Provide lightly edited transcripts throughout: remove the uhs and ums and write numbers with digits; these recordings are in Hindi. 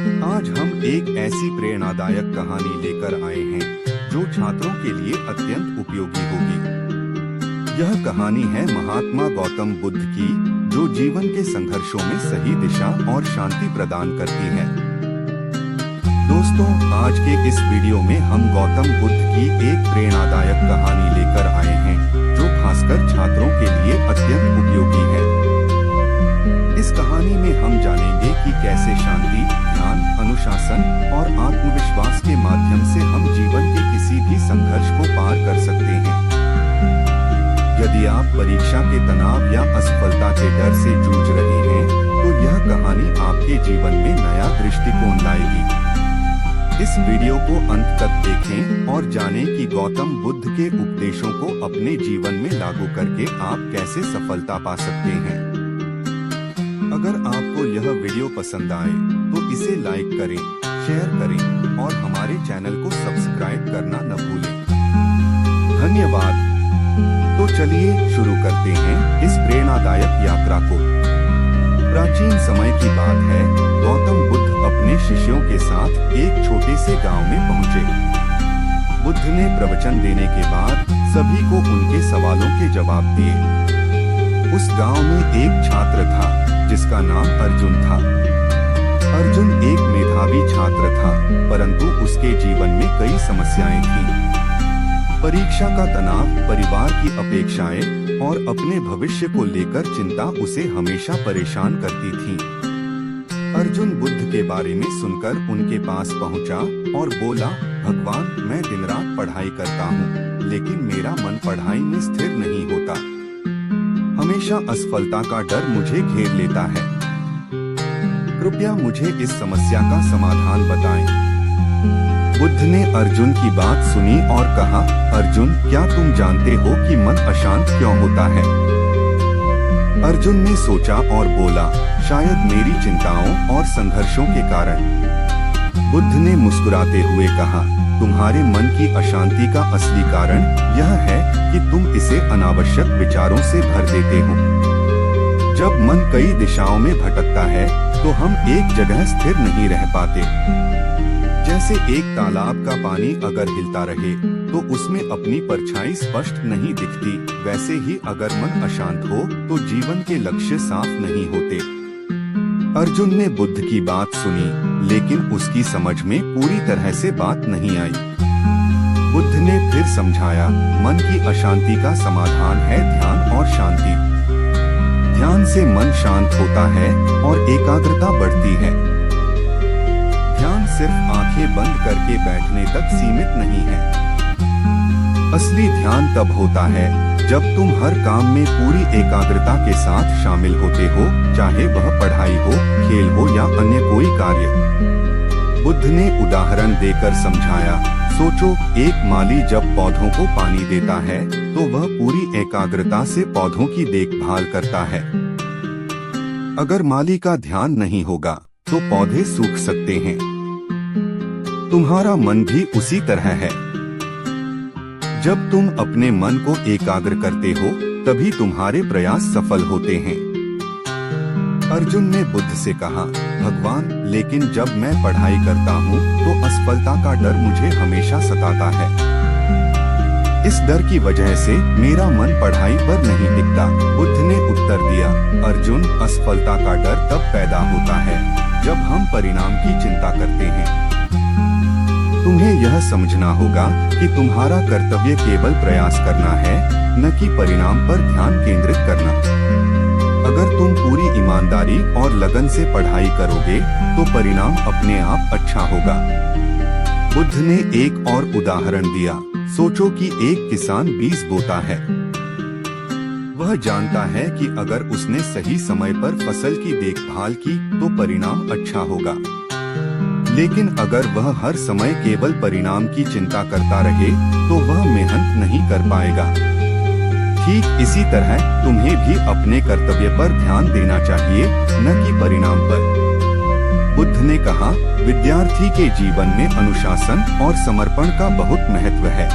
आज हम एक ऐसी प्रेरणादायक कहानी लेकर आए हैं जो छात्रों के लिए अत्यंत उपयोगी होगी। यह कहानी है महात्मा गौतम बुद्ध की, जो जीवन के संघर्षों में सही दिशा और शांति प्रदान करती है। दोस्तों, आज के इस वीडियो में हम गौतम बुद्ध की एक प्रेरणादायक कहानी लेकर आए हैं जो खासकर छात्रों के लिए अत्यंत उपयोगी है। इस कहानी में हम जानेंगे कि कैसे शांति, ध्यान, अनुशासन और आत्मविश्वास के माध्यम से हम जीवन के किसी भी संघर्ष को पार कर सकते हैं। यदि आप परीक्षा के तनाव या असफलता के डर से जूझ रहे हैं, तो यह कहानी आपके जीवन में नया दृष्टिकोण लाएगी। इस वीडियो को अंत तक देखें और जानें कि गौतम बुद्ध के उपदेशों को अपने जीवन में लागू करके आप कैसे सफलता पा सकते हैं। अगर आपको यह वीडियो पसंद आए तो इसे लाइक करें, शेयर करें और हमारे चैनल को सब्सक्राइब करना न भूलें। धन्यवाद। तो चलिए शुरू करते हैं इस प्रेरणादायक यात्रा को। प्राचीन समय की बात है, गौतम बुद्ध अपने शिष्यों के साथ एक छोटे से गांव में पहुंचे। बुद्ध ने प्रवचन देने के बाद सभी को उनके सवालों के जवाब दिए। उस गांव में एक छात्र था जिसका नाम अर्जुन था। अर्जुन एक मेधावी छात्र था, परंतु उसके जीवन में कई समस्याएं थीं। परीक्षा का तनाव, परिवार की अपेक्षाएं और अपने भविष्य को लेकर चिंता उसे हमेशा परेशान करती थी। अर्जुन बुद्ध के बारे में सुनकर उनके पास पहुंचा और बोला, भगवान, मैं दिन रात पढ़ाई करता हूं, लेकिन मेरा मन पढ़ाई में स्थिर नहीं होता। हमेशा असफलता का डर मुझे घेर लेता है। कृपया मुझे इस समस्या का समाधान बताएं। बुद्ध ने अर्जुन की बात सुनी और कहा, अर्जुन, क्या तुम जानते हो कि मन अशांत क्यों होता है? अर्जुन ने सोचा और बोला, शायद मेरी चिंताओं और संघर्षों के कारण। बुद्ध ने मुस्कुराते हुए कहा, तुम्हारे मन की अशांति का असली कारण यह है कि तुम इसे अनावश्यक विचारों से भर देते हो। जब मन कई दिशाओं में भटकता है तो हम एक जगह स्थिर नहीं रह पाते। जैसे एक तालाब का पानी अगर हिलता रहे तो उसमें अपनी परछाई स्पष्ट नहीं दिखती, वैसे ही अगर मन अशांत हो तो जीवन के लक्ष्य साफ नहीं होते। अर्जुन ने बुद्ध की बात सुनी, लेकिन उसकी समझ में पूरी तरह से बात नहीं आई। बुद्ध ने फिर समझाया, मन की अशांति का समाधान है ध्यान और शांति। ध्यान से मन शांत होता है और एकाग्रता बढ़ती है। ध्यान सिर्फ आंखें बंद करके बैठने तक सीमित नहीं है। असली ध्यान तब होता है जब तुम हर काम में पूरी एकाग्रता के साथ शामिल होते हो, चाहे वह पढ़ाई हो, खेल हो या अन्य कोई कार्य। बुद्ध ने उदाहरण देकर समझाया, सोचो, एक माली जब पौधों को पानी देता है तो वह पूरी एकाग्रता से पौधों की देखभाल करता है। अगर माली का ध्यान नहीं होगा तो पौधे सूख सकते हैं। तुम्हारा मन भी उसी तरह है। जब तुम अपने मन को एकाग्र करते हो तभी तुम्हारे प्रयास सफल होते हैं। अर्जुन ने बुद्ध से कहा, भगवान, लेकिन जब मैं पढ़ाई करता हूँ तो असफलता का डर मुझे हमेशा सताता है। इस डर की वजह से मेरा मन पढ़ाई पर नहीं टिकता। बुद्ध ने उत्तर दिया, अर्जुन, असफलता का डर तब पैदा होता है जब हम परिणाम की चिंता करते हैं। तुम्हें यह समझना होगा कि तुम्हारा कर्तव्य केवल प्रयास करना है, न कि परिणाम पर ध्यान केंद्रित करना। अगर तुम पूरी ईमानदारी और लगन से पढ़ाई करोगे तो परिणाम अपने आप अच्छा होगा। बुद्ध ने एक और उदाहरण दिया, सोचो कि एक किसान बीज बोता है। वह जानता है कि अगर उसने सही समय पर फसल की देखभाल की तो परिणाम अच्छा होगा। लेकिन अगर वह हर समय केवल परिणाम की चिंता करता रहे तो वह मेहनत नहीं कर पाएगा। ठीक इसी तरह तुम्हें भी अपने कर्तव्य पर ध्यान देना चाहिए, न कि परिणाम पर। बुद्ध ने कहा, विद्यार्थी के जीवन में अनुशासन और समर्पण का बहुत महत्व है।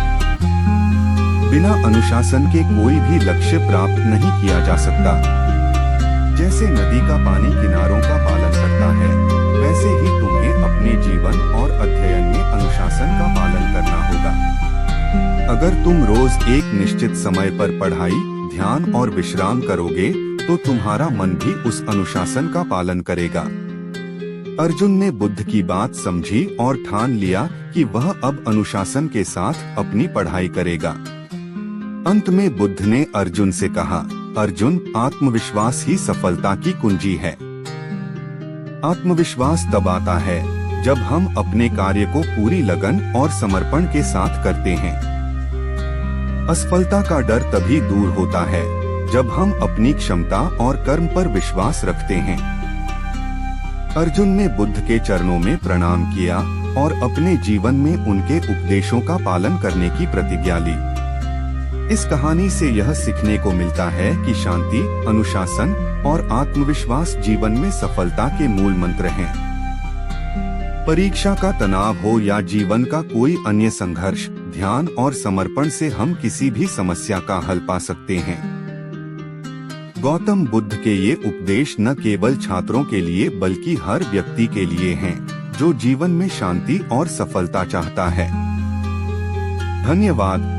बिना अनुशासन के कोई भी लक्ष्य प्राप्त नहीं किया जा सकता। जैसे नदी का पानी किनारों का पालन करता है, वैसे ही तुम्हें अगर तुम रोज एक निश्चित समय पर पढ़ाई, ध्यान और विश्राम करोगे तो तुम्हारा मन भी उस अनुशासन का पालन करेगा। अर्जुन ने बुद्ध की बात समझी और ठान लिया कि वह अब अनुशासन के साथ अपनी पढ़ाई करेगा। अंत में बुद्ध ने अर्जुन से कहा, अर्जुन, आत्मविश्वास ही सफलता की कुंजी है। आत्मविश्वास तब आता है जब हम अपने कार्य को पूरी लगन और समर्पण के साथ करते हैं। असफलता का डर तभी दूर होता है जब हम अपनी क्षमता और कर्म पर विश्वास रखते हैं। अर्जुन ने बुद्ध के चरणों में प्रणाम किया और अपने जीवन में उनके उपदेशों का पालन करने की प्रतिज्ञा ली। इस कहानी से यह सीखने को मिलता है कि शांति, अनुशासन और आत्मविश्वास जीवन में सफलता के मूल मंत्र हैं। परीक्षा का तनाव हो या जीवन का कोई अन्य संघर्ष, ध्यान और समर्पण से हम किसी भी समस्या का हल पा सकते हैं। गौतम बुद्ध के ये उपदेश न केवल छात्रों के लिए बल्कि हर व्यक्ति के लिए हैं, जो जीवन में शांति और सफलता चाहता है। धन्यवाद।